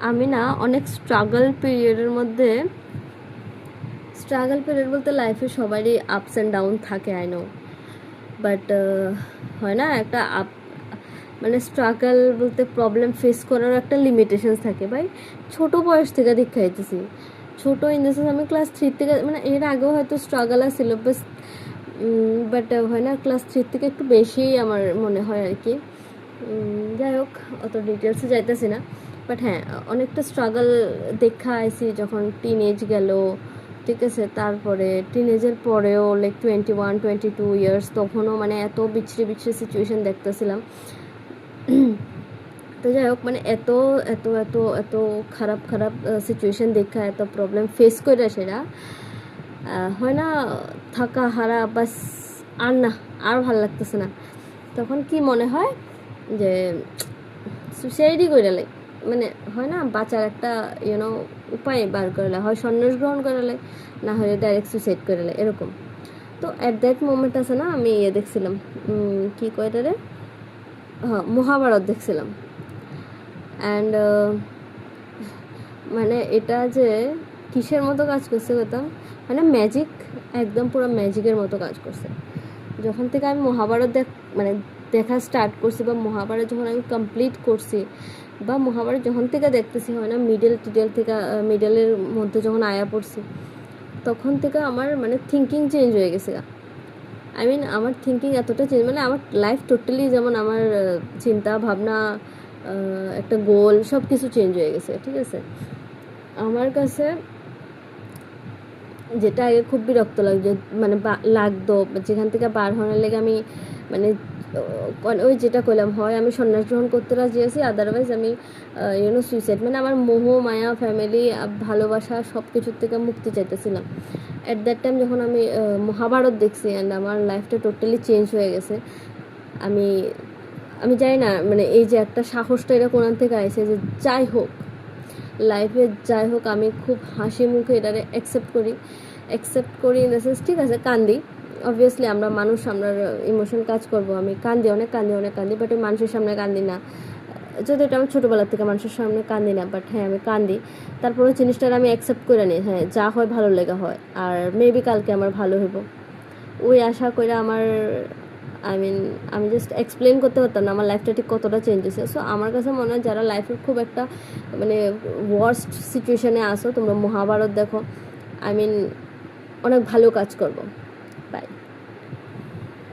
আমি না অনেক স্ট্রাগল পিরিয়ডের মধ্যে, স্ট্রাগল পিরিয়ড বলতে লাইফে সবারই আপস অ্যান্ড ডাউন থাকে, আই নো, বাট হয় না একটা আপ, মানে স্ট্রাগল বলতে প্রবলেম ফেস করার একটা লিমিটেশনস থাকে ভাই। ছোট বয়স থেকে দীক্ষা হইতেছি, ছোটো ইন দ্য সেন্স আমি ক্লাস 3 থেকে, মানে এর আগেও হয়তো স্ট্রাগল ছিল বাট হয় না ক্লাস 3 থেকে একটু বেশি আমার মনে হয় আর কি। যাই হোক, অত ডিটেলসে যাইতেছি না, বাট হ্যাঁ অনেকটা স্ট্রাগল দেখা আইসি যখন টিন এজ গেল, ঠিক আছে, তারপরে টিনেজের পরেও লাইক 21-22 ইয়ার্স, তখনও মানে এত বিচ্ছিরি বিচ্ছিরি সিচুয়েশান দেখতেছিলাম। তো যাই হোক, মানে এত এত এত এত খারাপ খারাপ সিচুয়েশান দেখা, এত প্রবলেম ফেস করে সেটা হয় না, থাকা হারা বাস, আর না, আর ভাল লাগতেছে না। তখন কি মনে হয় যে সুসাইডই করে লাই, মানে হয় না বাঁচার একটা উপায় বার করলে, হয় সন্ন্যাস গ্রহণ করলে, না হলে ডাইরেক্ট সুসাইড করলে, এরকম। তো অ্যাট দ্যাট মোমেন্ট আছে না, আমি দেখছিলাম, কি কয় এটারে, হ্যাঁ মহাভারত দেখছিলাম। অ্যান্ড মানে এটা যে কিসের মতো কাজ করছে বলতাম, মানে ম্যাজিক, একদম পুরো ম্যাজিকের মতো কাজ করছে। যখন থেকে আমি মহাভারত মানে দেখা স্টার্ট করছি, বা মহাভারত যখন আমি কমপ্লিট করছি, বা মহাভারত যখন থেকে দেখতেছি, হয় না টিডেল থেকে মিডলের মধ্যে যখন আয়া পড়ছি, তখন থেকে আমার মানে থিঙ্কিং চেঞ্জ হয়ে গেছে। আই মিন আমার থিঙ্কিং এতটা চেঞ্জ, মানে আমার লাইফ টোটালি, যেমন আমার চিন্তা ভাবনা, একটা গোল, সব কিছু চেঞ্জ হয়ে গেছে, ঠিক আছে। আমার কাছে যেটা আগে খুব বিরক্ত লাগতো, মানে লাগতো, যেখান থেকে বার হওয়ার লেগে আমি মানে ওই যেটা করলাম, হয় আমি সন্ন্যাস গ্রহণ করতে রাজি আছি, আদারওয়াইজ আমি সুইসাইড, মানে আমার মোহ মায়া, ফ্যামিলি, ভালোবাসা, সব কিছুর থেকে মুক্তি চাইতেছিলাম। অ্যাট দ্যাট টাইম যখন আমি মহাভারত দেখছি, অ্যান্ড আমার লাইফটা টোটালি চেঞ্জ হয়ে গেছে। আমি আমি জানি না, মানে এই যে একটা সাহসটা, এটা কোন থেকে আইছে, যে যাই হোক লাইফে, যাই হোক আমি খুব হাসি মুখে এটারে অ্যাকসেপ্ট করি ইন দ্য সেন্স, ঠিক আছে কান্দি, অবভিয়াসলি আমরা মানুষ, আমরা ইমোশন কাজ করবো, আমি অনেক কান্দি, বাট আমি মানুষের সামনে কান্দি না, যদি এটা আমি ছোটোবেলার থেকে মানুষের সামনে কান্দি না, বাট হ্যাঁ আমি কান্দি। তারপরে জিনিসটার আমি অ্যাকসেপ্ট করে নিই, হ্যাঁ যা হয় ভালো লেগে হয়, আর মেবি কালকে আমার ভালো হইব, ওই আশা করে আমার, আই মিন আমি জাস্ট এক্সপ্লেন করতে পারতাম না আমার লাইফটা ঠিক কতটা চেঞ্জ হয়েছে। সো আমার কাছে মনে হয় যারা লাইফের খুব একটা মানে ওয়ার্স্ট সিচুয়েশানে আসো, তোমরা মহাভারত দেখো, আই মিন অনেক ভালো কাজ করবো।